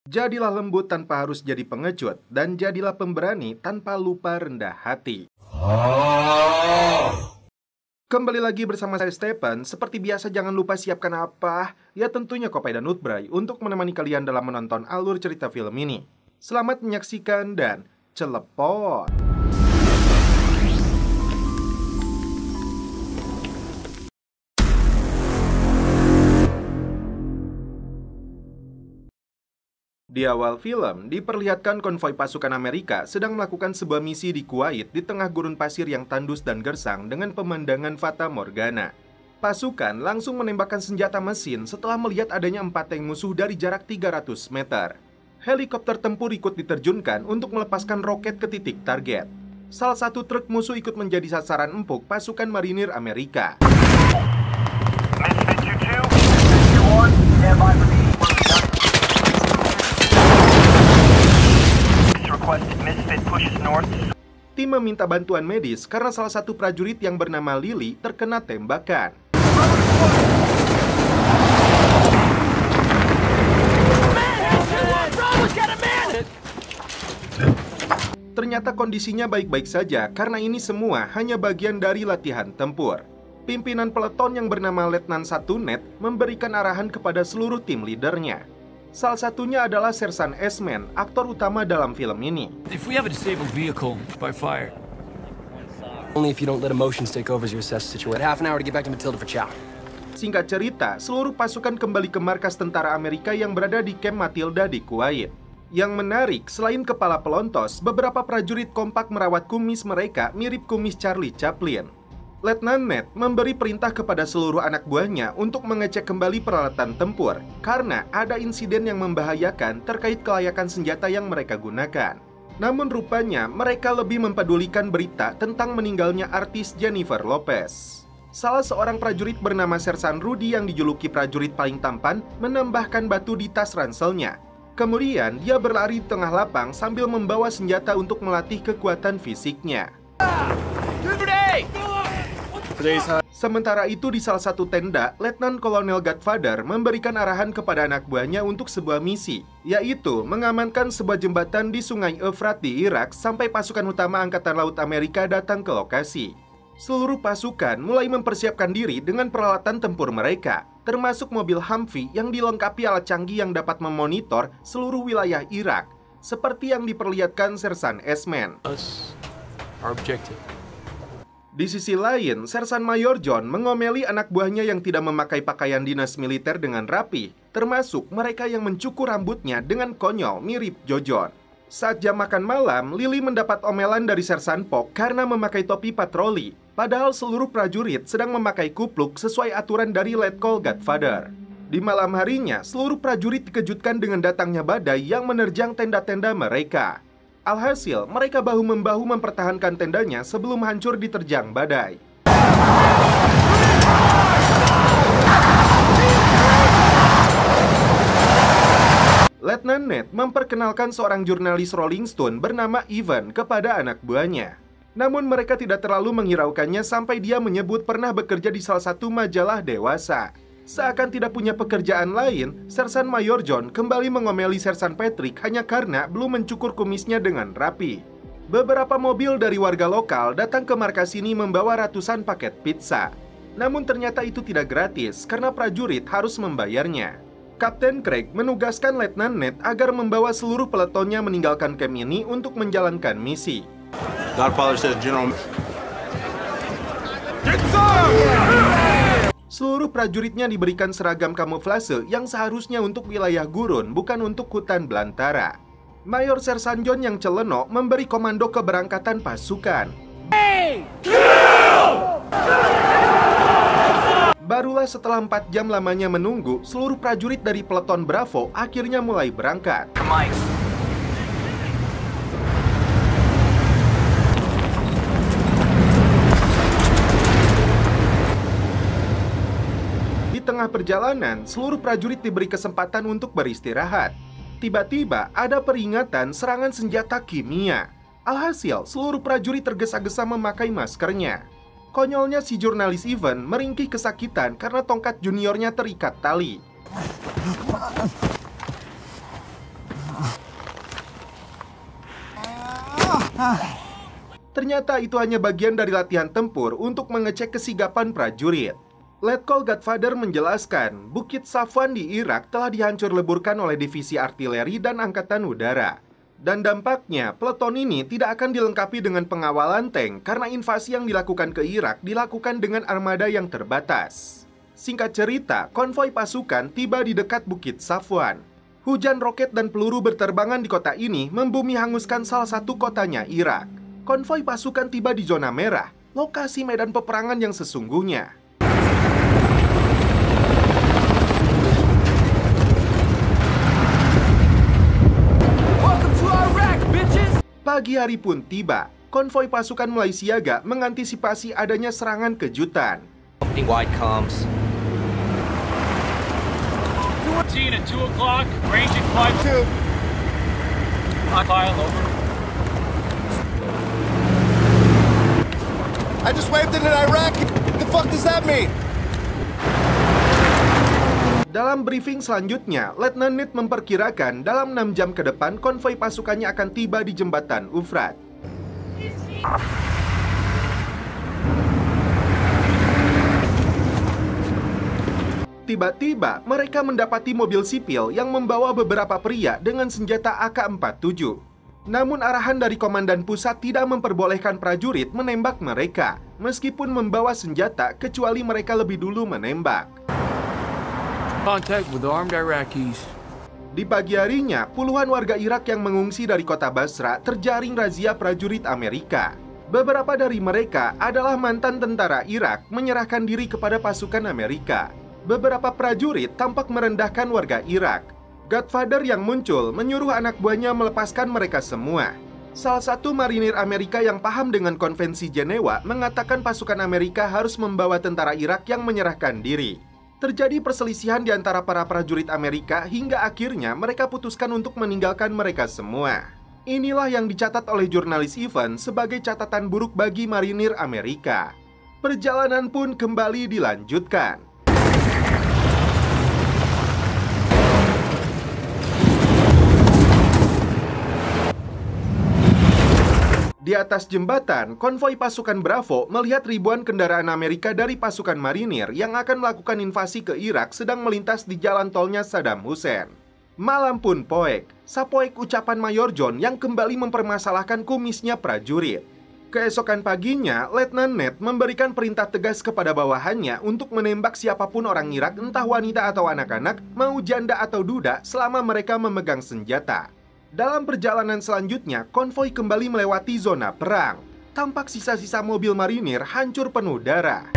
Jadilah lembut tanpa harus jadi pengecut, dan jadilah pemberani tanpa lupa rendah hati. Kembali lagi bersama saya Stephen. Seperti biasa jangan lupa siapkan apa? Ya tentunya kopi dan nutbray untuk menemani kalian dalam menonton alur cerita film ini. Selamat menyaksikan dan celepon! Di awal film, diperlihatkan konvoi pasukan Amerika sedang melakukan sebuah misi di Kuwait di tengah gurun pasir yang tandus dan gersang dengan pemandangan fata morgana. Pasukan langsung menembakkan senjata mesin setelah melihat adanya 4 tank musuh dari jarak 300 meter. Helikopter tempur ikut diterjunkan untuk melepaskan roket ke titik target. Salah satu truk musuh ikut menjadi sasaran empuk pasukan marinir Amerika. Tim meminta bantuan medis karena salah satu prajurit yang bernama Lily terkena tembakan. Ternyata kondisinya baik-baik saja karena ini semua hanya bagian dari latihan tempur. Pimpinan peleton yang bernama Letnan 1 Ned memberikan arahan kepada seluruh tim leadernya. Salah satunya adalah Sersan Esmen, aktor utama dalam film ini. If we have a disabled vehicle by fire. Only if you don't let emotions take over as you assess the situation. Half an hour to get back to Matilda for chow. Singkat cerita, seluruh pasukan kembali ke markas tentara Amerika yang berada di Camp Matilda di Kuwait. Yang menarik, selain kepala pelontos, beberapa prajurit kompak merawat kumis mereka mirip kumis Charlie Chaplin. Letnan Ned memberi perintah kepada seluruh anak buahnya untuk mengecek kembali peralatan tempur karena ada insiden yang membahayakan terkait kelayakan senjata yang mereka gunakan. Namun rupanya mereka lebih mempedulikan berita tentang meninggalnya artis Jennifer Lopez. Salah seorang prajurit bernama Sersan Rudy yang dijuluki prajurit paling tampan menambahkan batu di tas ranselnya. Kemudian dia berlari di tengah lapang sambil membawa senjata untuk melatih kekuatan fisiknya. Sementara itu di salah satu tenda, Letnan Kolonel Godfather memberikan arahan kepada anak buahnya untuk sebuah misi, yaitu mengamankan sebuah jembatan di Sungai Efrat di Irak sampai pasukan utama Angkatan Laut Amerika datang ke lokasi. Seluruh pasukan mulai mempersiapkan diri dengan peralatan tempur mereka, termasuk mobil Humvee yang dilengkapi alat canggih yang dapat memonitor seluruh wilayah Irak, seperti yang diperlihatkan Sersan Esmen. Our objective. Di sisi lain, Sersan Mayor John mengomeli anak buahnya yang tidak memakai pakaian dinas militer dengan rapi, termasuk mereka yang mencukur rambutnya dengan konyol mirip Jojon. Saat jam makan malam, Lily mendapat omelan dari Sersan Polk karena memakai topi patroli, padahal seluruh prajurit sedang memakai kupluk sesuai aturan dari Letkol Godfather. Di malam harinya, seluruh prajurit dikejutkan dengan datangnya badai yang menerjang tenda-tenda mereka. Alhasil, mereka bahu-membahu mempertahankan tendanya sebelum hancur diterjang badai. Letnan Ned memperkenalkan seorang jurnalis Rolling Stone bernama Ivan kepada anak buahnya. Namun mereka tidak terlalu menghiraukannya sampai dia menyebut pernah bekerja di salah satu majalah dewasa. Seakan tidak punya pekerjaan lain, Sersan Mayor John kembali mengomeli Sersan Patrick hanya karena belum mencukur kumisnya dengan rapi. Beberapa mobil dari warga lokal datang ke markas ini membawa ratusan paket pizza. Namun ternyata itu tidak gratis karena prajurit harus membayarnya. Kapten Craig menugaskan Letnan Ned agar membawa seluruh peletonnya meninggalkan camp ini untuk menjalankan misi. Godfather says General. Seluruh prajuritnya diberikan seragam kamuflase yang seharusnya untuk wilayah gurun, bukan untuk hutan belantara. Mayor Sersan John yang celeno memberi komando keberangkatan pasukan. Barulah setelah 4 jam lamanya menunggu, seluruh prajurit dari peleton Bravo akhirnya mulai berangkat. Di tengah perjalanan, seluruh prajurit diberi kesempatan untuk beristirahat. Tiba-tiba ada peringatan serangan senjata kimia. Alhasil, seluruh prajurit tergesa-gesa memakai maskernya. Konyolnya si jurnalis Ivan meringkih kesakitan karena tongkat juniornya terikat tali. Ternyata itu hanya bagian dari latihan tempur untuk mengecek kesigapan prajurit. Letkol Godfather menjelaskan, Bukit Safwan di Irak telah dihancur leburkan oleh divisi artileri dan angkatan udara. Dan dampaknya, peleton ini tidak akan dilengkapi dengan pengawalan tank karena invasi yang dilakukan ke Irak dilakukan dengan armada yang terbatas. Singkat cerita, konvoi pasukan tiba di dekat Bukit Safwan. Hujan roket dan peluru berterbangan di kota ini membumi hanguskan salah satu kotanya Irak. Konvoi pasukan tiba di zona merah, lokasi medan peperangan yang sesungguhnya. Pagi hari pun tiba, konvoi pasukan mulai siaga mengantisipasi adanya serangan kejutan. Wide comms. At 2 o'clock, ranging 5-2. File over. I just waved in Iraq. What the fuck does that mean? Dalam briefing selanjutnya, Letnan Ned memperkirakan dalam 6 jam ke depan konvoi pasukannya akan tiba di jembatan Ufrat. Tiba-tiba, mereka mendapati mobil sipil yang membawa beberapa pria dengan senjata AK-47. Namun arahan dari komandan pusat tidak memperbolehkan prajurit menembak mereka, meskipun membawa senjata kecuali mereka lebih dulu menembak. Contact with armed Iraqis. Di pagi harinya, puluhan warga Irak yang mengungsi dari kota Basra terjaring razia prajurit Amerika. Beberapa dari mereka adalah mantan tentara Irak menyerahkan diri kepada pasukan Amerika. Beberapa prajurit tampak merendahkan warga Irak. Godfather yang muncul menyuruh anak buahnya melepaskan mereka semua. Salah satu marinir Amerika yang paham dengan konvensi Jenewa mengatakan pasukan Amerika harus membawa tentara Irak yang menyerahkan diri. Terjadi perselisihan di antara para prajurit Amerika hingga akhirnya mereka putuskan untuk meninggalkan mereka semua. Inilah yang dicatat oleh jurnalis Evans sebagai catatan buruk bagi marinir Amerika. Perjalanan pun kembali dilanjutkan. Di atas jembatan, konvoi pasukan Bravo melihat ribuan kendaraan Amerika dari pasukan marinir yang akan melakukan invasi ke Irak sedang melintas di jalan tolnya Saddam Hussein. Malam pun poek, sapoek ucapan Mayor John yang kembali mempermasalahkan kumisnya prajurit. Keesokan paginya, Letnan Ned memberikan perintah tegas kepada bawahannya untuk menembak siapapun orang Irak, entah wanita atau anak-anak, mau janda atau duda, selama mereka memegang senjata. Dalam perjalanan selanjutnya, konvoi kembali melewati zona perang. Tampak sisa-sisa mobil marinir hancur penuh darah.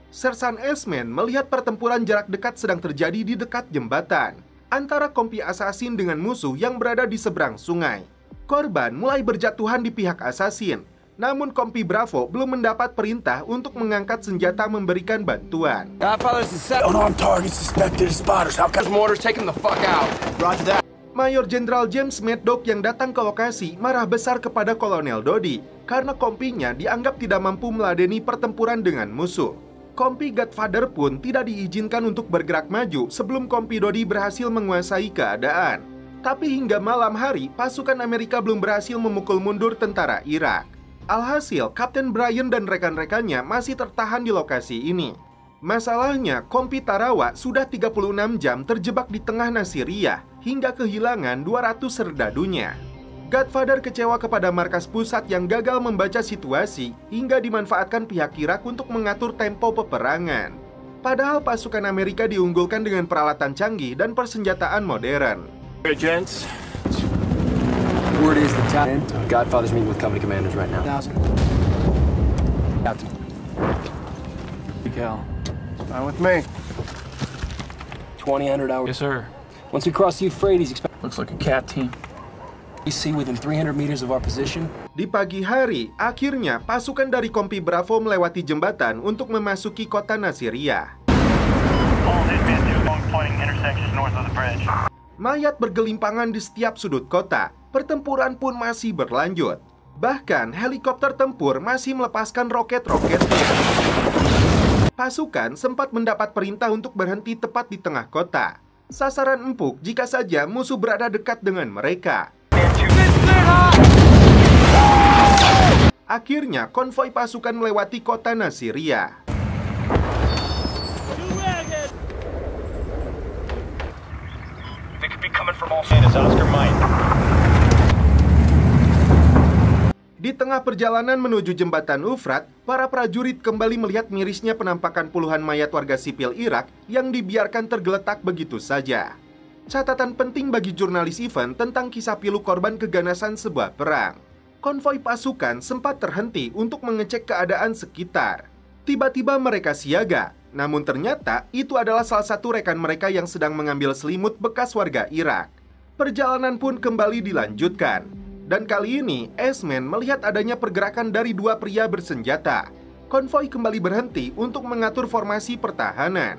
Sersan Esmen melihat pertempuran jarak dekat sedang terjadi di dekat jembatan antara kompi asasin dengan musuh yang berada di seberang sungai. Korban mulai berjatuhan di pihak asasin. Namun kompi Bravo belum mendapat perintah untuk mengangkat senjata memberikan bantuan. Unarmed targets suspected as spotters. How come Mortars, take him the fuck out. Roger that. Mayor Jenderal James Maddox yang datang ke lokasi marah besar kepada Kolonel Dodi karena kompinya dianggap tidak mampu meladeni pertempuran dengan musuh. Kompi Godfather pun tidak diizinkan untuk bergerak maju sebelum kompi Dodi berhasil menguasai keadaan. Tapi hingga malam hari, pasukan Amerika belum berhasil memukul mundur tentara Irak. Alhasil, Kapten Brian dan rekan-rekannya masih tertahan di lokasi ini. Masalahnya, kompi Tarawa sudah 36 jam terjebak di tengah Nasiriyah hingga kehilangan 200 serdadunya. Godfather kecewa kepada markas pusat yang gagal membaca situasi hingga dimanfaatkan pihak Irak untuk mengatur tempo peperangan. Padahal pasukan Amerika diunggulkan dengan peralatan canggih dan persenjataan modern. Hey, gents. Word is the captain. Godfather's meeting with company commanders right now. Captain. Cal. Fine with me. 2000 hours. Yes, sir. Once we cross the Euphrates, expect Looks like a cat team. we see within 300 meters of our position. Di pagi hari, akhirnya pasukan dari kompi Bravo melewati jembatan untuk memasuki kota Nasiriyah. Mayat bergelimpangan di setiap sudut kota. Pertempuran pun masih berlanjut. Bahkan helikopter tempur masih melepaskan roket-roketnya. Pasukan sempat mendapat perintah untuk berhenti tepat di tengah kota. Sasaran empuk jika saja musuh berada dekat dengan mereka. Akhirnya, konvoi pasukan melewati kota Nasiria. Di tengah perjalanan menuju jembatan Ufrat, para prajurit kembali melihat mirisnya penampakan puluhan mayat warga sipil Irak yang dibiarkan tergeletak begitu saja. Catatan penting bagi jurnalis event tentang kisah pilu korban keganasan sebuah perang. Konvoi pasukan sempat terhenti untuk mengecek keadaan sekitar. Tiba-tiba mereka siaga, namun ternyata itu adalah salah satu rekan mereka yang sedang mengambil selimut bekas warga Irak. Perjalanan pun kembali dilanjutkan. Dan kali ini, S-Man melihat adanya pergerakan dari dua pria bersenjata. Konvoi kembali berhenti untuk mengatur formasi pertahanan.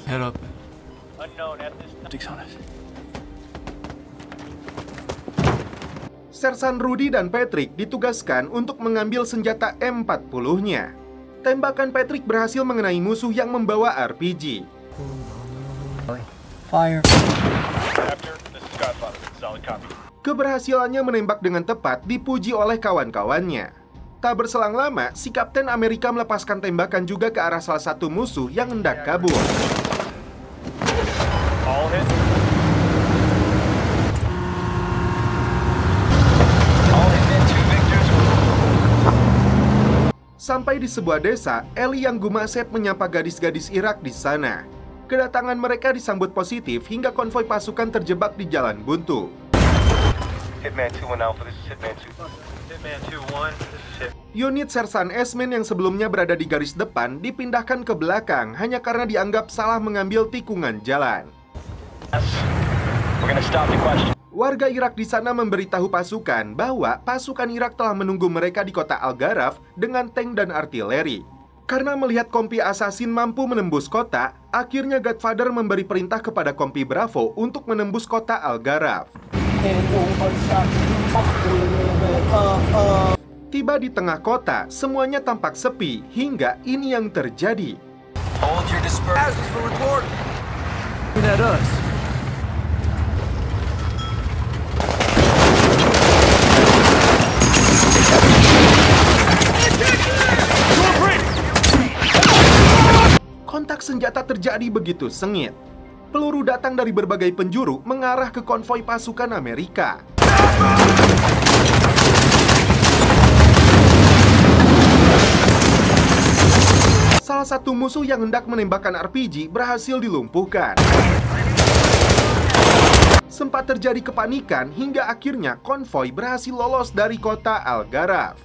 Head up. Sersan Rudy dan Patrick ditugaskan untuk mengambil senjata M40-nya. Tembakan Patrick berhasil mengenai musuh yang membawa RPG. Fire. Keberhasilannya menembak dengan tepat dipuji oleh kawan-kawannya. Tak berselang lama, si Kapten Amerika melepaskan tembakan juga ke arah salah satu musuh yang hendak kabur. Sampai di sebuah desa, Eli yang gumasep menyapa gadis-gadis Irak di sana. Kedatangan mereka disambut positif hingga konvoi pasukan terjebak di jalan buntu. Hitman 2-1 Alpha, this is Hitman 2. Hitman 2-1, this is Hit. Unit Sersan S-Man yang sebelumnya berada di garis depan dipindahkan ke belakang hanya karena dianggap salah mengambil tikungan jalan. We're gonna stop the question. Warga Irak di sana memberitahu pasukan bahwa pasukan Irak telah menunggu mereka di kota Al-Gharaf dengan tank dan artileri. Karena melihat kompi Assassin mampu menembus kota, akhirnya Godfather memberi perintah kepada kompi Bravo untuk menembus kota Al-Gharaf. Tiba di tengah kota, semuanya tampak sepi hingga ini yang terjadi. Hold your dispersion for report. At us. Kontak senjata terjadi begitu sengit. Peluru datang dari berbagai penjuru mengarah ke konvoi pasukan Amerika. Salah satu musuh yang hendak menembakkan RPG berhasil dilumpuhkan. Sempat terjadi kepanikan hingga akhirnya konvoi berhasil lolos dari kota Al-Gharaf.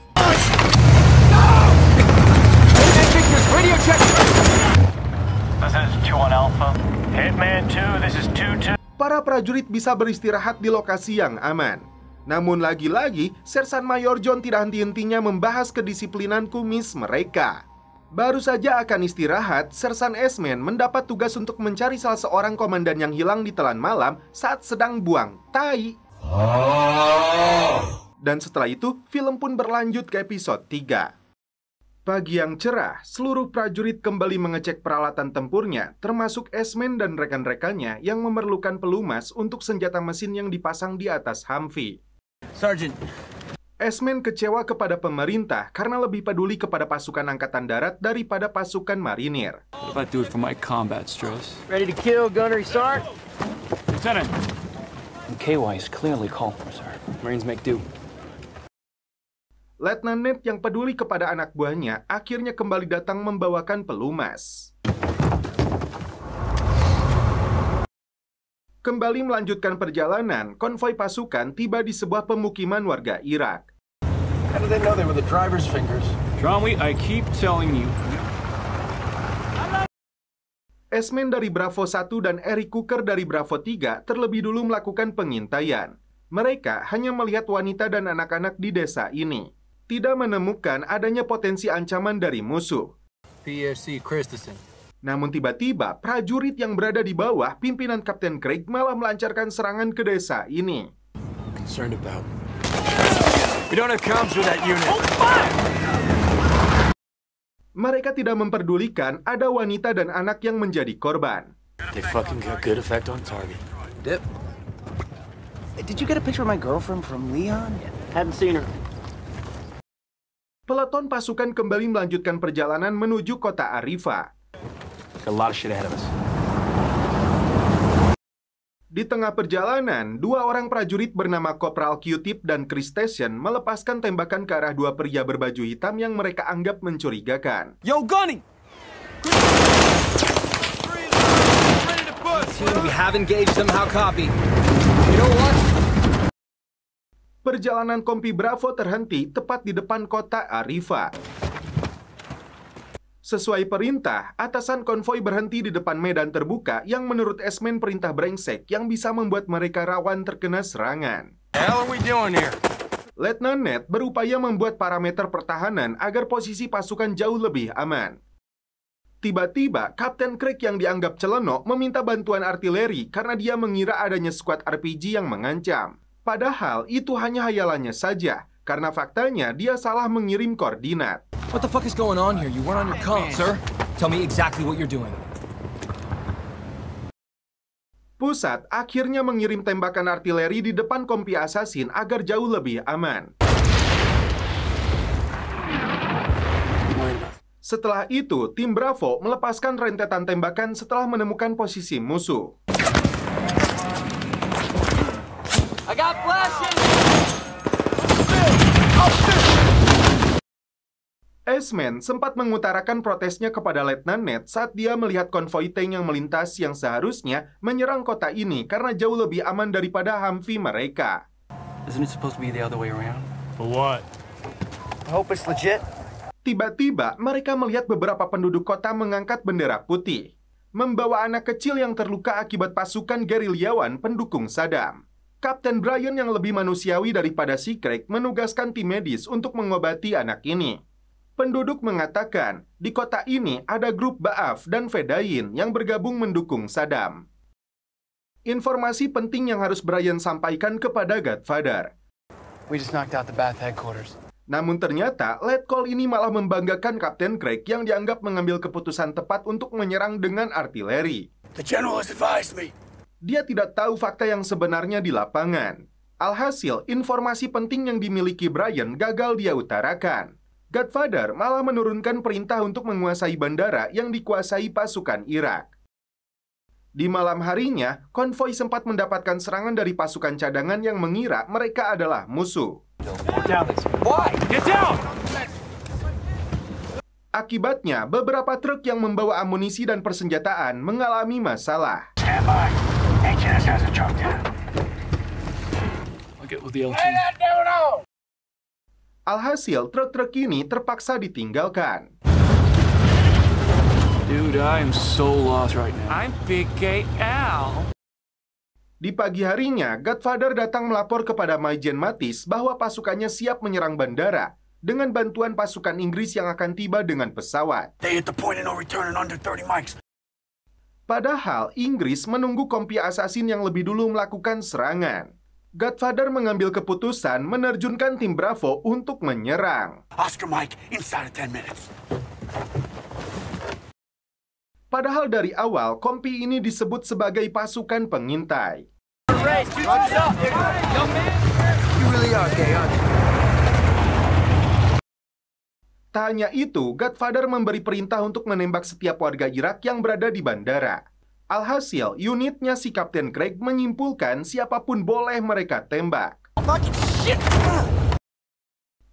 This is 2-1 Alpha. Hitman 2, this is 2-2. Para prajurit bisa beristirahat di lokasi yang aman. Namun lagi-lagi, Sersan Mayor John tidak henti-hentinya membahas kedisiplinan kumis mereka. Baru saja akan istirahat, Sersan S-Man mendapat tugas untuk mencari salah seorang komandan yang hilang di telan malam saat sedang buang tai. Dan setelah itu, film pun berlanjut ke episode 3. Pagi yang cerah, seluruh prajurit kembali mengecek peralatan tempurnya, termasuk S-Man dan rekan-rekannya yang memerlukan pelumas untuk senjata mesin yang dipasang di atas Humvee. Sergeant. S-Man kecewa kepada pemerintah karena lebih peduli kepada pasukan angkatan darat daripada pasukan marinir. If I do it for my combat stress. Ready to kill, gunnery start? Lieutenant. KY is clearly called for, sir. Marines make do. Letnan Ned yang peduli kepada anak buahnya akhirnya kembali datang membawakan pelumas. Kembali melanjutkan perjalanan, konvoi pasukan tiba di sebuah pemukiman warga Irak. How do they know they were the driver's fingers? John, I keep telling you. S-Man dari Bravo 1 dan Eric Cooker dari Bravo 3 terlebih dulu melakukan pengintaian. Mereka hanya melihat wanita dan anak-anak di desa ini. Tidak menemukan adanya potensi ancaman dari musuh. PRC Christensen. Namun tiba-tiba, prajurit yang berada di bawah pimpinan Kapten Craig malah melancarkan serangan ke desa ini. Concerned about. We don't have comms with that unit. Mereka tidak memperdulikan ada wanita dan anak yang menjadi korban. They fucking got good effect on target. Dip. Did you get a picture of my girlfriend from Leon? Haven't seen her. Peleton pasukan kembali melanjutkan perjalanan menuju kota Arifa. Got a lot of shit ahead of us. Di tengah perjalanan, dua orang prajurit bernama Kopral Q-Tip dan Chris Station melepaskan tembakan ke arah dua pria berbaju hitam yang mereka anggap mencurigakan. Yo, gunning! We have engaged them, how copy? You know what? Perjalanan Kompi Bravo terhenti tepat di depan kota Arifa. Sesuai perintah, atasan konvoi berhenti di depan medan terbuka yang menurut Esmen perintah brengsek yang bisa membuat mereka rawan terkena serangan. Hell are we doing here? Letnan Ned berupaya membuat parameter pertahanan agar posisi pasukan jauh lebih aman. Tiba-tiba, Kapten Craig yang dianggap celenok meminta bantuan artileri karena dia mengira adanya skuad RPG yang mengancam. Padahal itu hanya hayalannya saja, karena faktanya dia salah mengirim koordinat. What the fuck is going on here? You weren't on your comm, sir. Tell me exactly what you're doing. Pusat akhirnya mengirim tembakan artileri di depan kompi assassin agar jauh lebih aman. Setelah itu, tim Bravo melepaskan rentetan tembakan setelah menemukan posisi musuh. I got flashes! Esmen sempat mengutarakan protesnya kepada Letnan Ned saat dia melihat konvoi tank yang melintas yang seharusnya menyerang kota ini karena jauh lebih aman daripada Humvee mereka. Isn't it supposed to be the other way around? For what? I hope it's legit. Tiba-tiba mereka melihat beberapa penduduk kota mengangkat bendera putih, membawa anak kecil yang terluka akibat pasukan gerilyawan pendukung Saddam. Kapten Brian yang lebih manusiawi daripada si Craig menugaskan tim medis untuk mengobati anak ini. Penduduk mengatakan, di kota ini ada grup Ba'af dan Fedain yang bergabung mendukung Saddam. Informasi penting yang harus Brian sampaikan kepada Godfather. We just knocked out the Ba'ath headquarters. Namun ternyata, letkol ini malah membanggakan Kapten Craig yang dianggap mengambil keputusan tepat untuk menyerang dengan artileri. The general has advised me. Dia tidak tahu fakta yang sebenarnya di lapangan. Alhasil, informasi penting yang dimiliki Brian gagal dia utarakan. Godfather malah menurunkan perintah untuk menguasai bandara yang dikuasai pasukan Irak. Di malam harinya, konvoi sempat mendapatkan serangan dari pasukan cadangan yang mengira mereka adalah musuh. Get down! Akibatnya, beberapa truk yang membawa amunisi dan persenjataan mengalami masalah. Stand by. HNS has a truck down. I'll get with the LT. Alhasil, truk-truk ini terpaksa ditinggalkan. Dude, I am so lost right now. I'm Big Gay Al. Di pagi harinya, Godfather datang melapor kepada Majen Mattis bahwa pasukannya siap menyerang bandara dengan bantuan pasukan Inggris yang akan tiba dengan pesawat. They hit the point of no return in under 30 mics. Padahal, Inggris menunggu kompi assassin yang lebih dulu melakukan serangan. Godfather mengambil keputusan menerjunkan tim Bravo untuk menyerang. Oscar Mike, inside of 10 minutes. Padahal dari awal, kompi ini disebut sebagai pasukan pengintai. You really are gay, aren't you? Tak hanya itu, Godfather memberi perintah untuk menembak setiap warga Irak yang berada di bandara. Alhasil, unitnya si Kapten Craig menyimpulkan siapapun boleh mereka tembak.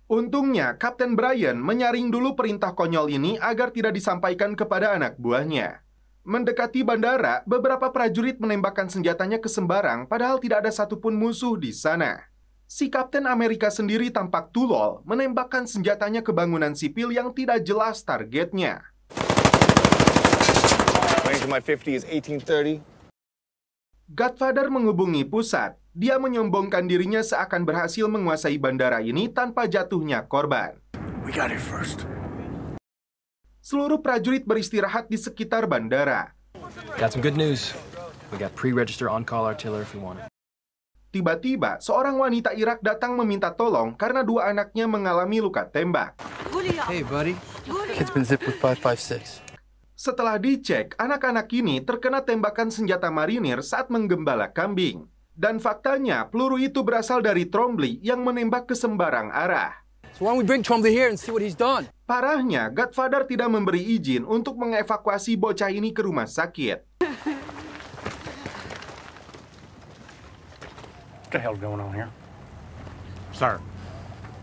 Untungnya, Kapten Brian menyaring dulu perintah konyol ini agar tidak disampaikan kepada anak buahnya. Mendekati bandara, beberapa prajurit menembakkan senjatanya ke sembarang padahal tidak ada satupun musuh di sana. Si Kapten Amerika sendiri tampak tulol menembakkan senjatanya ke bangunan sipil yang tidak jelas targetnya. Range of my 50 is 1830. Godfather menghubungi pusat. Dia menyombongkan dirinya seakan berhasil menguasai bandara ini tanpa jatuhnya korban. We got here first. Seluruh prajurit beristirahat di sekitar bandara. Got some good news. We got pre-register on-call artillery if you want it. Tiba-tiba, seorang wanita Irak datang meminta tolong karena dua anaknya mengalami luka tembak. Hey, buddy. Kid's been zipped with 5.56. Setelah dicek, anak-anak ini terkena tembakan senjata marinir saat menggembala kambing. Dan faktanya, peluru itu berasal dari Trombley yang menembak ke sembarang arah. So why don't we bring Trombley here and see what he's done? Parahnya, Godfather tidak memberi izin untuk mengevakuasi bocah ini ke rumah sakit. What the hell's going on here? Sir.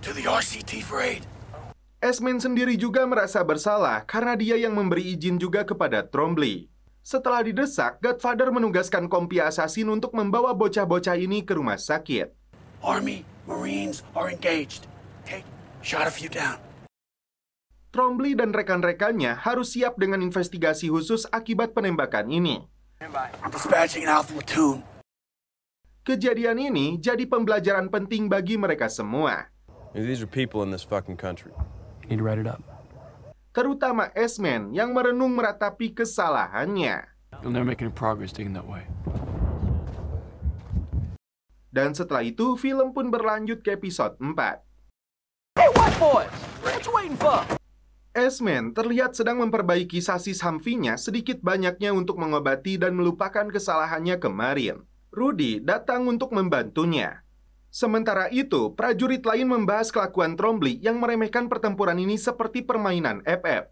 To the RCT for aid. Esmen sendiri juga merasa bersalah karena dia yang memberi izin juga kepada Trombley. Setelah didesak, Godfather menugaskan kompi assassin untuk membawa bocah-bocah ini ke rumah sakit. Army, Marines are engaged. Okay, shot a few down. Trombley dan rekan-rekannya harus siap dengan investigasi khusus akibat penembakan ini. I'm dispatching an Alpha platoon. Kejadian ini jadi pembelajaran penting bagi mereka semua. These are people in this fucking country. You need to write it up. Terutama Esmen yang merenung meratapi kesalahannya. You'll never make any progress taking that way. Dan setelah itu, film pun berlanjut ke episode 4. Hey, what boys? What you waiting for? Esmen terlihat sedang memperbaiki sasis Humvee-nya sedikit banyaknya untuk mengobati dan melupakan kesalahannya kemarin. Rudy datang untuk membantunya. Sementara itu, prajurit lain membahas kelakuan Trombley yang meremehkan pertempuran ini seperti permainan FF.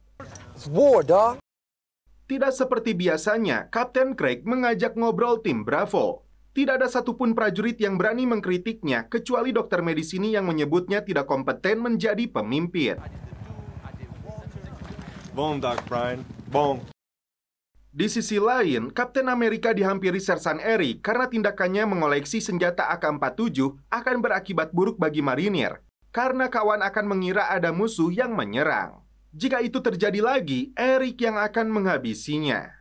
It's war, dog. Tidak seperti biasanya, Kapten Craig mengajak ngobrol tim Bravo. Tidak ada satupun prajurit yang berani mengkritiknya, kecuali dokter medis ini yang menyebutnya tidak kompeten menjadi pemimpin. Boom, Doc Brian. Boom. Di sisi lain, Kapten Amerika dihampiri Sersan Eric karena tindakannya mengoleksi senjata AK-47 akan berakibat buruk bagi marinir, karena kawan akan mengira ada musuh yang menyerang. Jika itu terjadi lagi, Eric yang akan menghabisinya.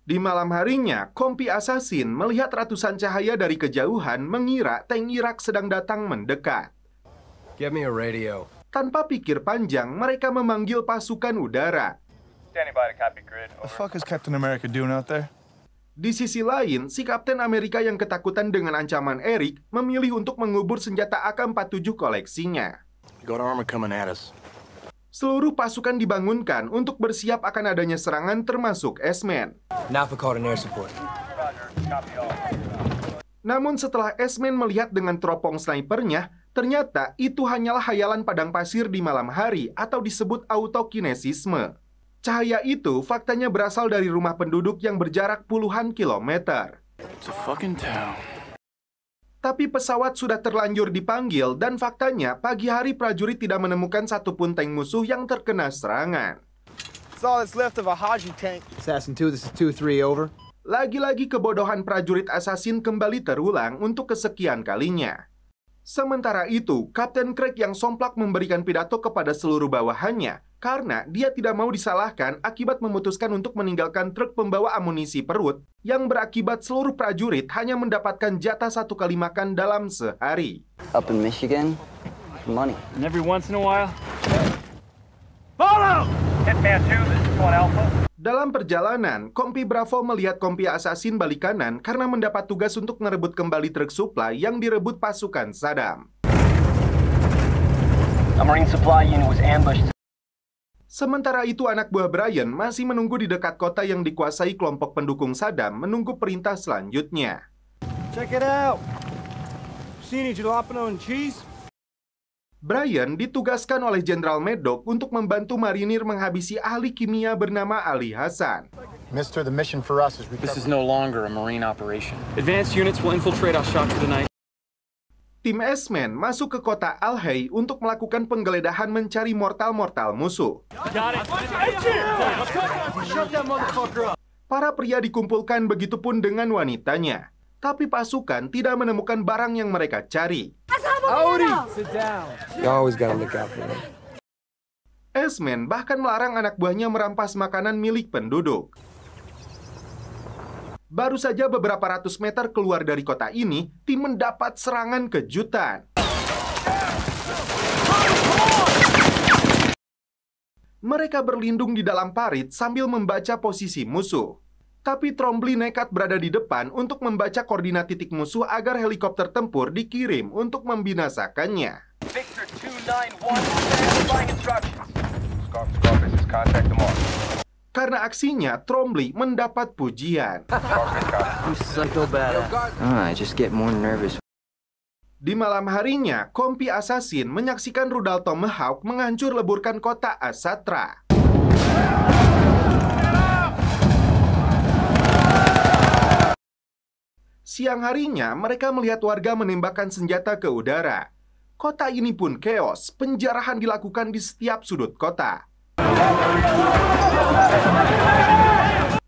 Di malam harinya, kompi assassin melihat ratusan cahaya dari kejauhan mengira tank Irak sedang datang mendekat. Get me a radio. Tanpa pikir panjang, mereka memanggil pasukan udara. Standing by to copy grid. The fuck is Captain America doing out there? Di sisi lain, si Kapten Amerika yang ketakutan dengan ancaman Eric memilih untuk mengubur senjata AK-47 koleksinya. Got armor coming at us. Seluruh pasukan dibangunkan untuk bersiap akan adanya serangan termasuk Esmen. Now for called an air support. Namun setelah Esmen melihat dengan teropong snipernya, ternyata itu hanyalah hayalan padang pasir di malam hari atau disebut autokinesisme. Cahaya itu faktanya berasal dari rumah penduduk yang berjarak puluhan kilometer. It's a fucking town. Tapi pesawat sudah terlanjur dipanggil dan faktanya pagi hari prajurit tidak menemukan satupun tank musuh yang terkena serangan. That's all that's left of a Haji tank. Assassin 2, this is 2-3, over. Lagi-lagi kebodohan prajurit assassin kembali terulang untuk kesekian kalinya. Sementara itu, Kapten Craig yang somplak memberikan pidato kepada seluruh bawahannya karena dia tidak mau disalahkan akibat memutuskan untuk meninggalkan truk pembawa amunisi perut yang berakibat seluruh prajurit hanya mendapatkan jatah 1 kali makan dalam sehari. Up in Michigan, money. And every once in a while, Follow! Hitman 2, this is 1 Alpha. Dalam perjalanan, kompi Bravo melihat kompi assassin balik kanan karena mendapat tugas untuk merebut kembali truk supply yang direbut pasukan Saddam. A Marine supply unit was ambushed. Sementara itu anak buah Brian masih menunggu di dekat kota yang dikuasai kelompok pendukung Saddam menunggu perintah selanjutnya. Check it out. See any jalapeno and cheese? Brian ditugaskan oleh Jenderal Maddox untuk membantu marinir menghabisi ahli kimia bernama Ali Hassan. Mister, the mission for us is This is no longer a Marine operation. Advanced units will infiltrate Al-Shaqqa tonight. Tim Esmen masuk ke kota Al-Hay untuk melakukan penggeledahan mencari mortal-mortal musuh. Para pria dikumpulkan begitupun dengan wanitanya. Tapi pasukan tidak menemukan barang yang mereka cari. You always gotta look out for them. Esmen bahkan melarang anak buahnya merampas makanan milik penduduk. Baru saja beberapa ratus meter keluar dari kota ini, tim mendapat serangan kejutan. Mereka berlindung di dalam parit sambil membaca posisi musuh. Tapi Trombley nekat berada di depan untuk membaca koordinat titik musuh agar helikopter tempur dikirim untuk membinasakannya. Victor 291, standing instructions. Scarface is contact them all. Karena aksinya, Trombley mendapat pujian. You psycho badass. I just get more nervous. Di malam harinya, kompi assassin menyaksikan rudal Tomahawk menghancur leburkan kota Asatra. Siang harinya, mereka melihat warga menembakkan senjata ke udara. Kota ini pun keos, penjarahan dilakukan di setiap sudut kota.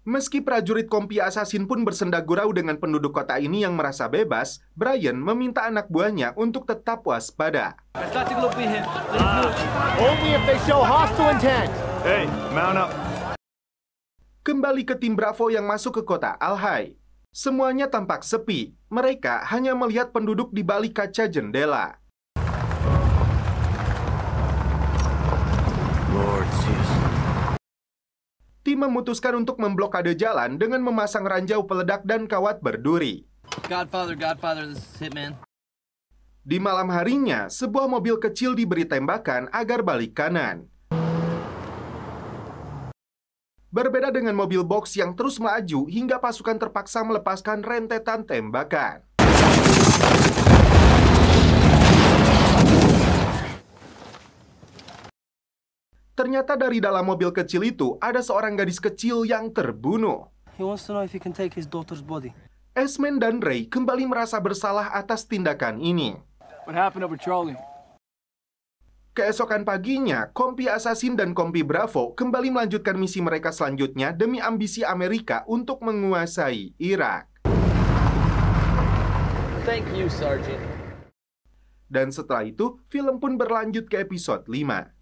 Meski prajurit kompi assassin pun bersenda gurau dengan penduduk kota ini yang merasa bebas, Brian meminta anak buahnya untuk tetap waspada. Only if they show hostile intent. Hey, mount up. Kembali ke tim Bravo yang masuk ke kota Alhai. Semuanya tampak sepi. Mereka hanya melihat penduduk di balik kaca jendela. Lord Jesus. Tim memutuskan untuk memblokade jalan dengan memasang ranjau peledak dan kawat berduri. Godfather, this is Hitman. Di malam harinya, sebuah mobil kecil diberi tembakan agar balik kanan. Berbeda dengan mobil box yang terus melaju hingga pasukan terpaksa melepaskan rentetan tembakan. Ternyata dari dalam mobil kecil itu ada seorang gadis kecil yang terbunuh. Esmen dan Ray kembali merasa bersalah atas tindakan ini. What happened over Charlie? Keesokan paginya, kompi assassin dan kompi Bravo kembali melanjutkan misi mereka selanjutnya demi ambisi Amerika untuk menguasai Irak. Thank you, Sergeant. Dan setelah itu, film pun berlanjut ke episode 5.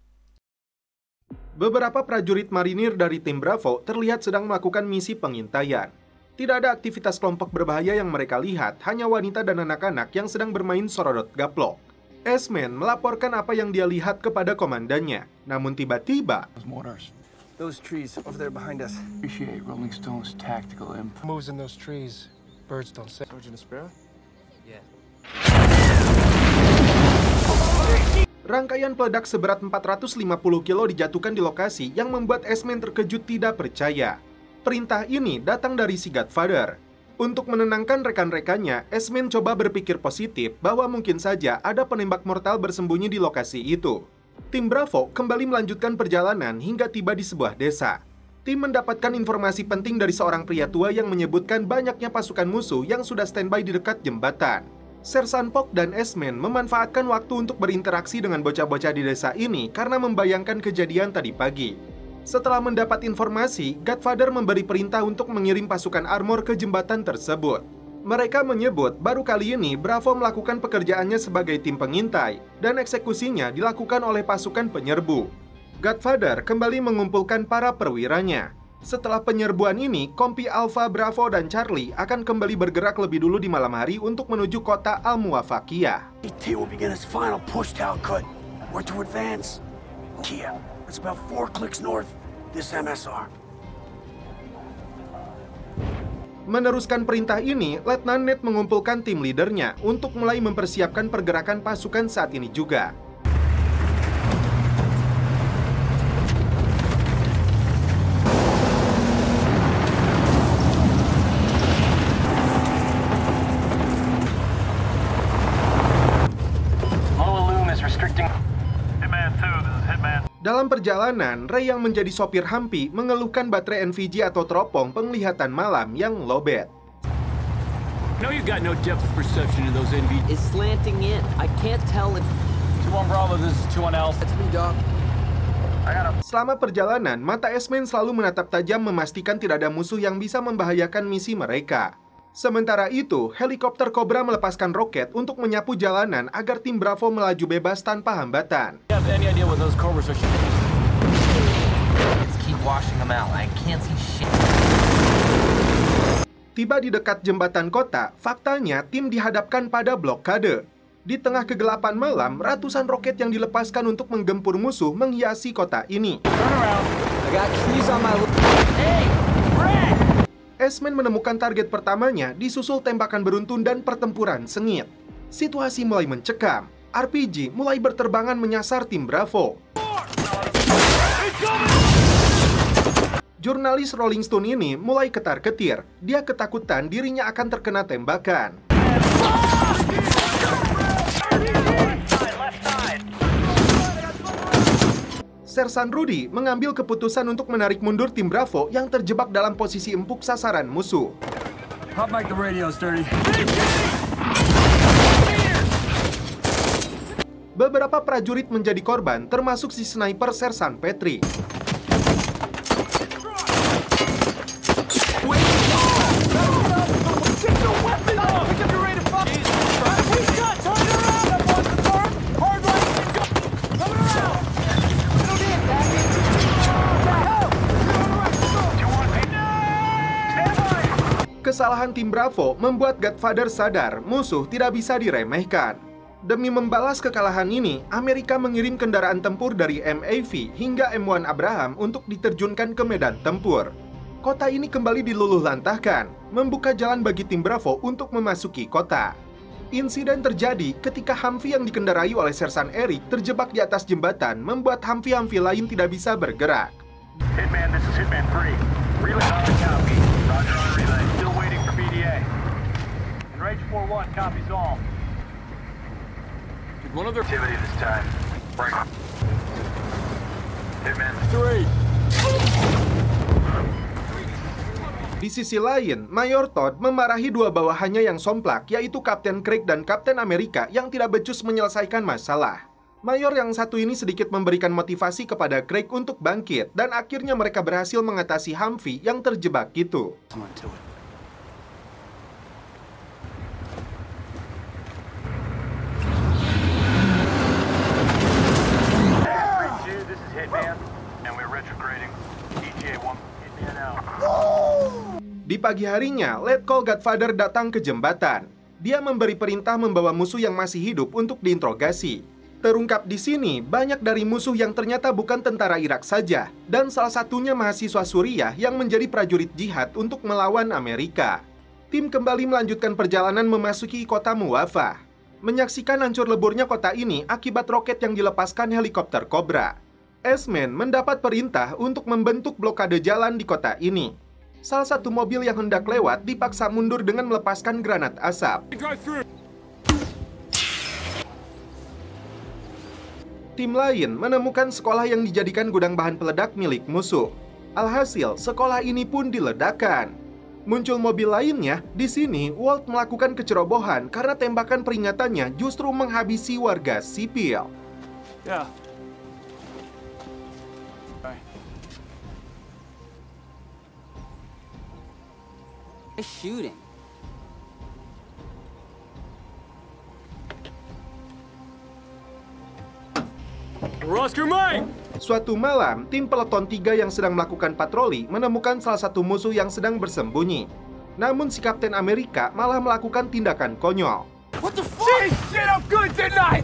Beberapa prajurit marinir dari tim Bravo terlihat sedang melakukan misi pengintaian. Tidak ada aktivitas kelompok berbahaya yang mereka lihat, hanya wanita dan anak-anak yang sedang bermain sorodot gaplok. Esmen melaporkan apa yang dia lihat kepada komandannya. Namun tiba-tiba, Those trees over there behind us. Appreciate Rolling Stone's tactical input. Moves in those trees. Birds don't say. Sergeant Sparrow? Yeah. rangkaian peledak seberat 450 kilo dijatuhkan di lokasi yang membuat Esmen terkejut tidak percaya. Perintah ini datang dari si Godfather. Untuk menenangkan rekan-rekannya, Esmen coba berpikir positif bahwa mungkin saja ada penembak mortal bersembunyi di lokasi itu. Tim Bravo kembali melanjutkan perjalanan hingga tiba di sebuah desa. Tim mendapatkan informasi penting dari seorang pria tua yang menyebutkan banyaknya pasukan musuh yang sudah standby di dekat jembatan. Sersan Pok dan Esmen memanfaatkan waktu untuk berinteraksi dengan bocah-bocah di desa ini karena membayangkan kejadian tadi pagi. Setelah mendapat informasi, Godfather memberi perintah untuk mengirim pasukan armor ke jembatan tersebut. Mereka menyebut baru kali ini Bravo melakukan pekerjaannya sebagai tim pengintai dan eksekusinya dilakukan oleh pasukan penyerbu. Godfather kembali mengumpulkan para perwiranya. Setelah penyerbuan ini, Kompi Alpha, Bravo, dan Charlie akan kembali bergerak lebih dulu di malam hari untuk menuju kota Al-Muwafaqiyah. ET will begin his final push to Al-Qud. We're to advance. Kia, it's about 4 clicks north. This MSR. Meneruskan perintah ini, Letnan Ned mengumpulkan tim leadernya untuk mulai mempersiapkan pergerakan pasukan saat ini juga. Dalam perjalanan, Ray yang menjadi sopir Humvee mengeluhkan baterai NVG atau teropong penglihatan malam yang lowbat. No, you got no depth of perception in those NVG. It's slanting in. I can't tell if 2-1 Bravo, this is 2-1 Alpha. it's me, dog. Selama perjalanan, mata Esmen selalu menatap tajam memastikan tidak ada musuh yang bisa membahayakan misi mereka. Sementara itu, helikopter Cobra melepaskan roket untuk menyapu jalanan agar tim Bravo melaju bebas tanpa hambatan. Any idea what those Cobras are shooting? Let's keep washing them out. I can't see shit. Tiba di dekat jembatan kota, faktanya tim dihadapkan pada blokade. Di tengah kegelapan malam, ratusan roket yang dilepaskan untuk menggempur musuh menghiasi kota ini. Esmen menemukan target pertamanya disusul tembakan beruntun dan pertempuran sengit. Situasi mulai mencekam. RPG mulai berterbangan menyasar tim Bravo. Jurnalis Rolling Stone ini mulai ketar-ketir. Dia ketakutan dirinya akan terkena tembakan. Sersan Rudy mengambil keputusan untuk menarik mundur tim Bravo yang terjebak dalam posisi empuk sasaran musuh. Beberapa prajurit menjadi korban, termasuk si sniper Sersan Petri. Kesalahan tim Bravo membuat Godfather sadar musuh tidak bisa diremehkan. Demi membalas kekalahan ini, Amerika mengirim kendaraan tempur dari MAV hingga M1 Abraham untuk diterjunkan ke medan tempur. Kota ini kembali diluluhlantahkan, membuka jalan bagi tim Bravo untuk memasuki kota. Insiden terjadi ketika Humvee yang dikendarai oleh Sersan Eric terjebak di atas jembatan, membuat Humvee lain tidak bisa bergerak. Hitman, this is Hitman 3. Relay on the copy. Roger on relay. Still waiting for BDA. Enrage 4-1, copies all. Did one of their Activity this time. Break. Hitman 3. Di sisi lain, Mayor Todd memarahi dua bawahannya yang somplak, yaitu Kapten Craig dan Kapten Amerika yang tidak becus menyelesaikan masalah. Mayor yang satu ini sedikit memberikan motivasi kepada Craig untuk bangkit, dan akhirnya mereka berhasil mengatasi Humvee yang terjebak itu. Di pagi harinya, Letkol Godfather datang ke jembatan. Dia memberi perintah membawa musuh yang masih hidup untuk diinterogasi. Terungkap di sini, banyak dari musuh yang ternyata bukan tentara Irak saja, dan salah satunya mahasiswa Suriah yang menjadi prajurit jihad untuk melawan Amerika. Tim kembali melanjutkan perjalanan memasuki kota Muwafah, menyaksikan hancur leburnya kota ini akibat roket yang dilepaskan helikopter Cobra. S-Man mendapat perintah untuk membentuk blokade jalan di kota ini. Salah satu mobil yang hendak lewat dipaksa mundur dengan melepaskan granat asap. Tim lain menemukan sekolah yang dijadikan gudang bahan peledak milik musuh. Alhasil, sekolah ini pun diledakkan. Muncul mobil lainnya. Di sini, Walt melakukan kecerobohan karena tembakan peringatannya justru menghabisi warga sipil. Yeah. Shooting. Oscar Mike! Suatu malam, tim Peleton 3 yang sedang melakukan patroli menemukan salah satu musuh yang sedang bersembunyi. Namun si Kapten Amerika malah melakukan tindakan konyol. What the fuck? Shit, I'm good, didn't I?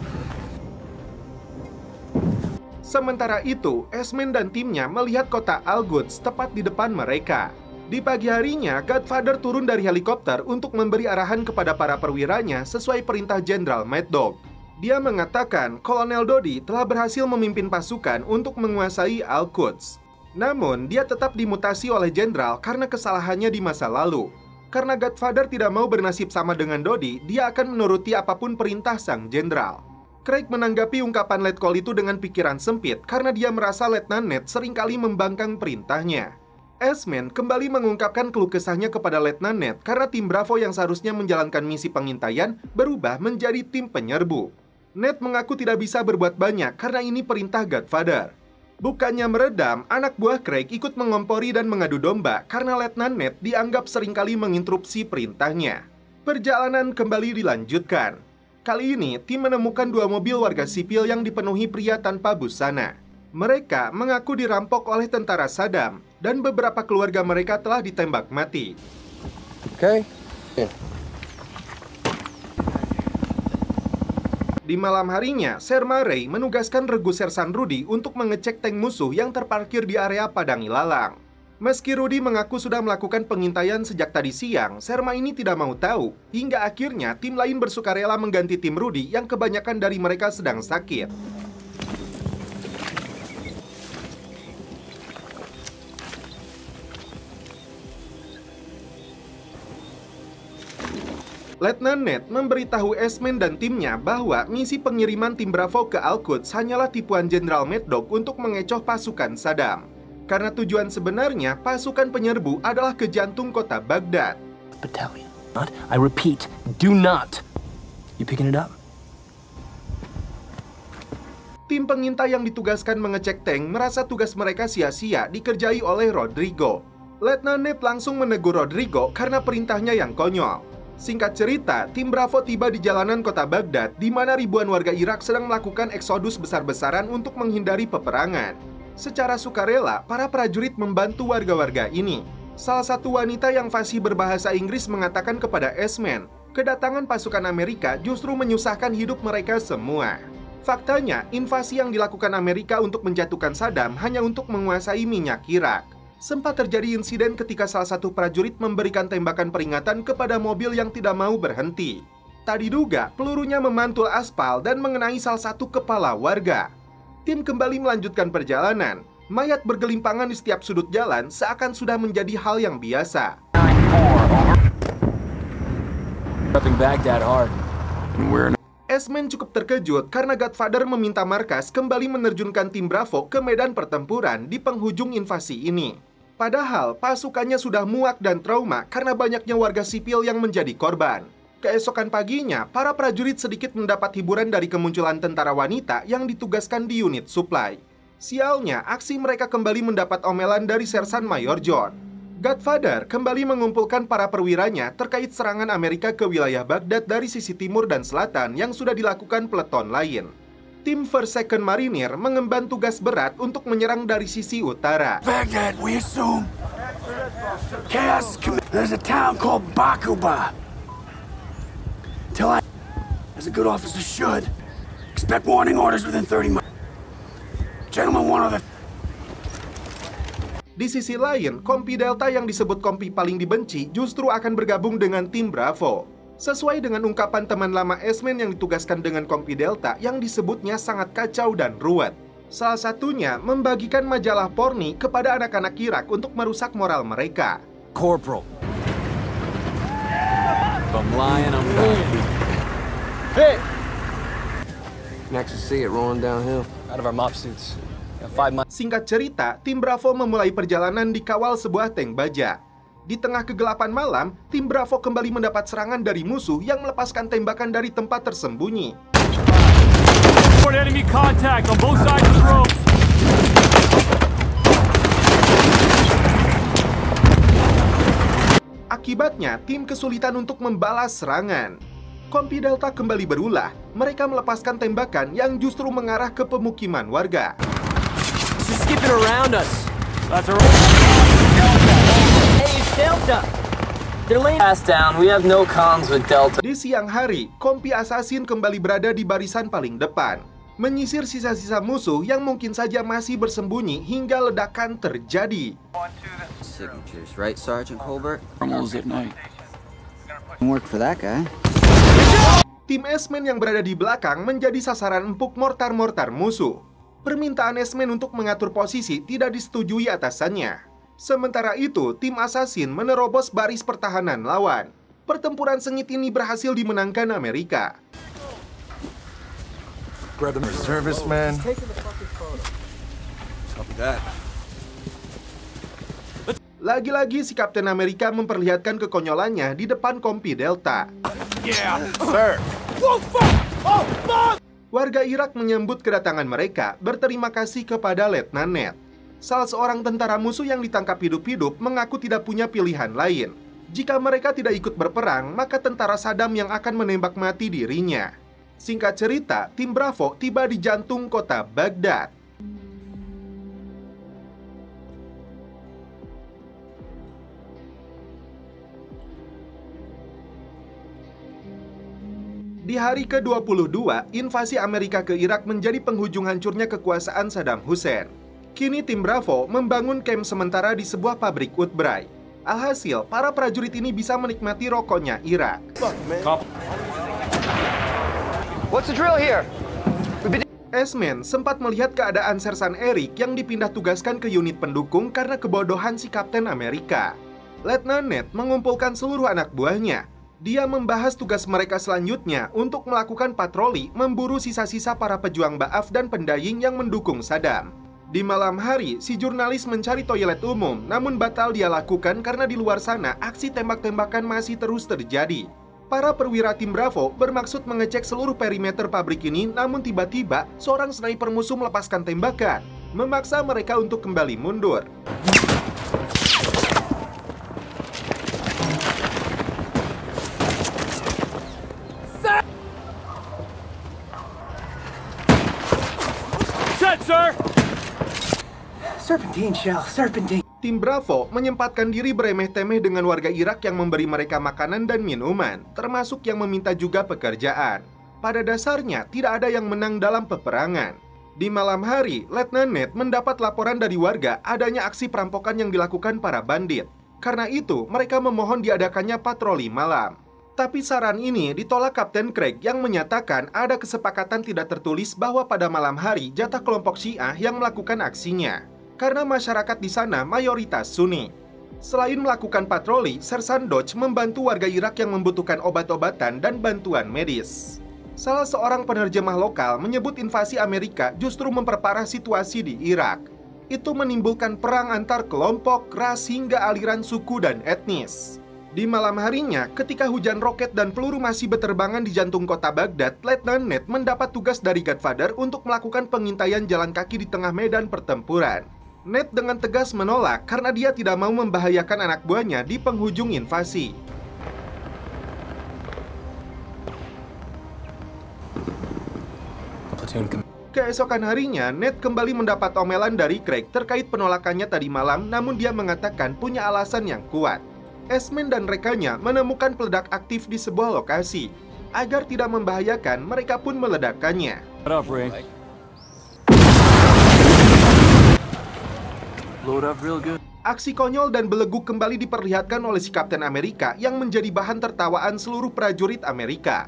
Sementara itu, S-Man dan timnya melihat kota Al-Quds tepat di depan mereka. Di pagi harinya, Godfather turun dari helikopter untuk memberi arahan kepada para perwiranya sesuai perintah Jenderal Mad Dog. Dia mengatakan Kolonel Dodi telah berhasil memimpin pasukan untuk menguasai Al-Quds. Namun, dia tetap dimutasi oleh Jenderal karena kesalahannya di masa lalu. Karena Godfather tidak mau bernasib sama dengan Dodi, dia akan menuruti apapun perintah sang Jenderal. Craig menanggapi ungkapan Letkol itu dengan pikiran sempit karena dia merasa Letnan Ned seringkali membangkang perintahnya. S-Man kembali mengungkapkan keluh kesahnya kepada Letnan Ned karena tim Bravo yang seharusnya menjalankan misi pengintaian berubah menjadi tim penyerbu. Ned mengaku tidak bisa berbuat banyak karena ini perintah Godfather. Bukannya meredam, anak buah Craig ikut mengompori dan mengadu domba karena Letnan Ned dianggap seringkali menginterupsi perintahnya. Perjalanan kembali dilanjutkan. Kali ini, tim menemukan dua mobil warga sipil yang dipenuhi pria tanpa busana. Mereka mengaku dirampok oleh tentara Saddam, dan beberapa keluarga mereka telah ditembak mati. Okay. Yeah. Di malam harinya, Sir Murray menugaskan regu Sersan Rudy untuk mengecek tank musuh yang terparkir di area padang ilalang. Meski Rudy mengaku sudah melakukan pengintaian sejak tadi siang, Sherma ini tidak mau tahu. Hingga akhirnya, tim lain bersukarela mengganti tim Rudy yang kebanyakan dari mereka sedang sakit. Letnan Ned memberitahu S-Man dan timnya bahwa misi pengiriman tim Bravo ke Al-Quds hanyalah tipuan Jenderal Mad Dog untuk mengecoh pasukan Saddam. Karena tujuan sebenarnya pasukan penyerbu adalah ke jantung kota Baghdad. Battalion. I repeat, do not. You picking it up? Tim pengintai yang ditugaskan mengecek tank merasa tugas mereka sia-sia dikerjai oleh Rodrigo. Letnan Ned langsung menegur Rodrigo karena perintahnya yang konyol. Singkat cerita, tim Bravo tiba di jalanan kota Baghdad di mana ribuan warga Irak sedang melakukan eksodus besar-besaran untuk menghindari peperangan. Secara sukarela, para prajurit membantu warga-warga ini. Salah satu wanita yang fasih berbahasa Inggris mengatakan kepada S-Man, kedatangan pasukan Amerika justru menyusahkan hidup mereka semua. Faktanya, invasi yang dilakukan Amerika untuk menjatuhkan Saddam hanya untuk menguasai minyak Irak. Sempat terjadi insiden ketika salah satu prajurit memberikan tembakan peringatan kepada mobil yang tidak mau berhenti. Tak diduga, pelurunya memantul aspal dan mengenai salah satu kepala warga. Tim kembali melanjutkan perjalanan. Mayat bergelimpangan di setiap sudut jalan seakan sudah menjadi hal yang biasa. S-Man cukup terkejut karena Godfather meminta markas kembali menerjunkan tim Bravo ke medan pertempuran di penghujung invasi ini. Padahal pasukannya sudah muak dan trauma karena banyaknya warga sipil yang menjadi korban. Keesokan paginya, para prajurit sedikit mendapat hiburan dari kemunculan tentara wanita yang ditugaskan di unit supply. Sialnya, aksi mereka kembali mendapat omelan dari Sersan Mayor John. Godfather kembali mengumpulkan para perwiranya terkait serangan Amerika ke wilayah Baghdad dari sisi timur dan selatan yang sudah dilakukan peleton lain. Tim 1st 2nd Marinir mengemban tugas berat untuk menyerang dari sisi utara. Baghdad, we assume. Chaos. There's a town called Bakuba. Till I, as a good officer should, expect warning orders within 30 miles. Gentlemen, one other. Di sisi lain, Kompi Delta yang disebut Kompi paling dibenci justru akan bergabung dengan tim Bravo. Sesuai dengan ungkapan teman lama S-Man yang ditugaskan dengan Kompi Delta yang disebutnya sangat kacau dan ruwet. Salah satunya membagikan majalah porni kepada anak-anak Irak untuk merusak moral mereka. Corporal. If I'm lying, I'm lying. Hey! Next to see it rolling downhill out of our mop suits. Singkat cerita, tim Bravo memulai perjalanan dikawal sebuah tank baja. Di tengah kegelapan malam, tim Bravo kembali mendapat serangan dari musuh yang melepaskan tembakan dari tempat tersembunyi. Enemy contact on both sides of the road. Akibatnya, tim kesulitan untuk membalas serangan. Kompi Delta kembali berulah. Mereka melepaskan tembakan yang justru mengarah ke pemukiman warga. Just keep it around us. That's our Delta. They're laying us down. We have no comms with Delta. Di siang hari, Kompi Assassin kembali berada di barisan paling depan, menyisir sisa-sisa musuh yang mungkin saja masih bersembunyi hingga ledakan terjadi. Signatures, right, Sergeant Colbert? Almost at night. Work for that guy. Tim S-Man yang berada di belakang menjadi sasaran empuk mortar-mortar musuh. Permintaan S-Man untuk mengatur posisi tidak disetujui atasannya. Sementara itu, tim Assassin menerobos baris pertahanan lawan. Pertempuran sengit ini berhasil dimenangkan Amerika. Grab the service, man. Copy that. Lagi-lagi si Kapten Amerika memperlihatkan kekonyolannya di depan Kompi Delta. Yeah, sir. Warga Irak menyambut kedatangan mereka, berterima kasih kepada Letnan Ned. Salah seorang tentara musuh yang ditangkap hidup-hidup mengaku tidak punya pilihan lain. Jika mereka tidak ikut berperang, maka tentara Saddam yang akan menembak mati dirinya. Singkat cerita, tim Bravo tiba di jantung kota Baghdad. Di hari ke-22, invasi Amerika ke Irak menjadi penghujung hancurnya kekuasaan Saddam Hussein. Kini tim Bravo membangun camp sementara di sebuah pabrik Woodbury. Alhasil, para prajurit ini bisa menikmati rokoknya Irak. What's the drill here? S-Man sempat melihat keadaan Sersan Eric yang dipindah tugaskan ke unit pendukung karena kebodohan si Kapten Amerika. Letnan Ned mengumpulkan seluruh anak buahnya. Dia membahas tugas mereka selanjutnya untuk melakukan patroli memburu sisa-sisa para pejuang Ba'ath dan pendaying yang mendukung Saddam. Di malam hari, si jurnalis mencari toilet umum, namun batal dia lakukan karena di luar sana aksi tembak-tembakan masih terus terjadi. Para perwira tim Bravo bermaksud mengecek seluruh perimeter pabrik ini, namun tiba-tiba seorang sniper musuh melepaskan tembakan, memaksa mereka untuk kembali mundur. Sir! Serpentine shell, serpentine. Tim Bravo menyempatkan diri beremeh-temeh dengan warga Irak yang memberi mereka makanan dan minuman, termasuk yang meminta juga pekerjaan. Pada dasarnya, tidak ada yang menang dalam peperangan. Di malam hari, Letnan Ned mendapat laporan dari warga adanya aksi perampokan yang dilakukan para bandit. Karena itu, mereka memohon diadakannya patroli malam. Tapi saran ini ditolak Kapten Craig yang menyatakan ada kesepakatan tidak tertulis bahwa pada malam hari jatah kelompok Syiah yang melakukan aksinya. Karena masyarakat di sana mayoritas Sunni. Selain melakukan patroli, Sersan Dodge membantu warga Irak yang membutuhkan obat-obatan dan bantuan medis. Salah seorang penerjemah lokal menyebut invasi Amerika justru memperparah situasi di Irak. Itu menimbulkan perang antar kelompok, ras, hingga aliran suku dan etnis. Di malam harinya, ketika hujan roket dan peluru masih berterbangan di jantung kota Baghdad, Letnan Ned mendapat tugas dari Godfather untuk melakukan pengintaian jalan kaki di tengah medan pertempuran. Ned dengan tegas menolak karena dia tidak mau membahayakan anak buahnya di penghujung invasi. Keesokan harinya, Ned kembali mendapat omelan dari Craig terkait penolakannya tadi malam, namun dia mengatakan punya alasan yang kuat. Esmen dan rekannya menemukan peledak aktif di sebuah lokasi. Agar tidak membahayakan, mereka pun meledakkannya. Aksi konyol dan belegu kembali diperlihatkan oleh si Kapten Amerika yang menjadi bahan tertawaan seluruh prajurit Amerika.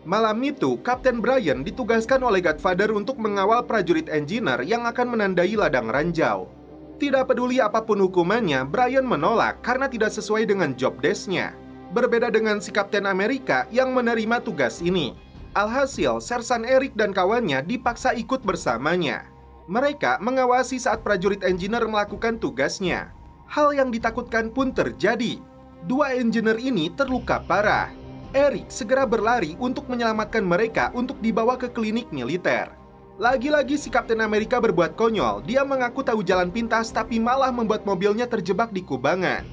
Malam itu, Kapten Brian ditugaskan oleh Godfather untuk mengawal prajurit engineer yang akan menandai ladang ranjau. Tidak peduli apapun hukumannya, Brian menolak karena tidak sesuai dengan job desk-nya. Berbeda dengan si Kapten Amerika yang menerima tugas ini. Alhasil, Sersan Eric dan kawannya dipaksa ikut bersamanya. Mereka mengawasi saat prajurit engineer melakukan tugasnya. Hal yang ditakutkan pun terjadi. Dua engineer ini terluka parah. Eric segera berlari untuk menyelamatkan mereka untuk dibawa ke klinik militer. Lagi-lagi si Kapten Amerika berbuat konyol. Dia mengaku tahu jalan pintas tapi malah membuat mobilnya terjebak di kubangan.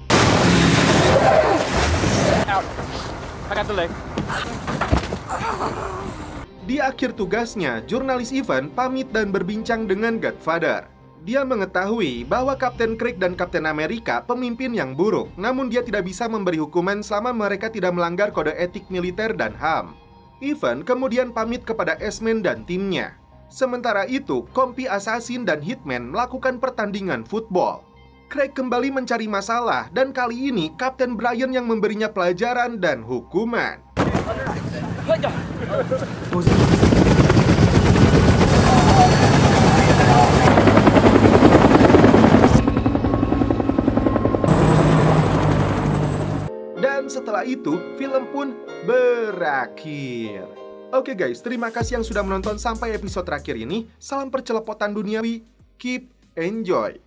Di akhir tugasnya, jurnalis Ivan pamit dan berbincang dengan Godfather. Dia mengetahui bahwa Kapten Craig dan Kapten Amerika pemimpin yang buruk, namun dia tidak bisa memberi hukuman selama mereka tidak melanggar kode etik militer dan HAM. Ivan kemudian pamit kepada Esmen dan timnya. Sementara itu, kompi assassin dan hitman melakukan pertandingan football. Craig kembali mencari masalah, dan kali ini Kapten Brian yang memberinya pelajaran dan hukuman. Dan setelah itu, film pun berakhir. Oke guys, terima kasih yang sudah menonton sampai episode terakhir ini. Salam percelepotan duniawi, keep enjoy.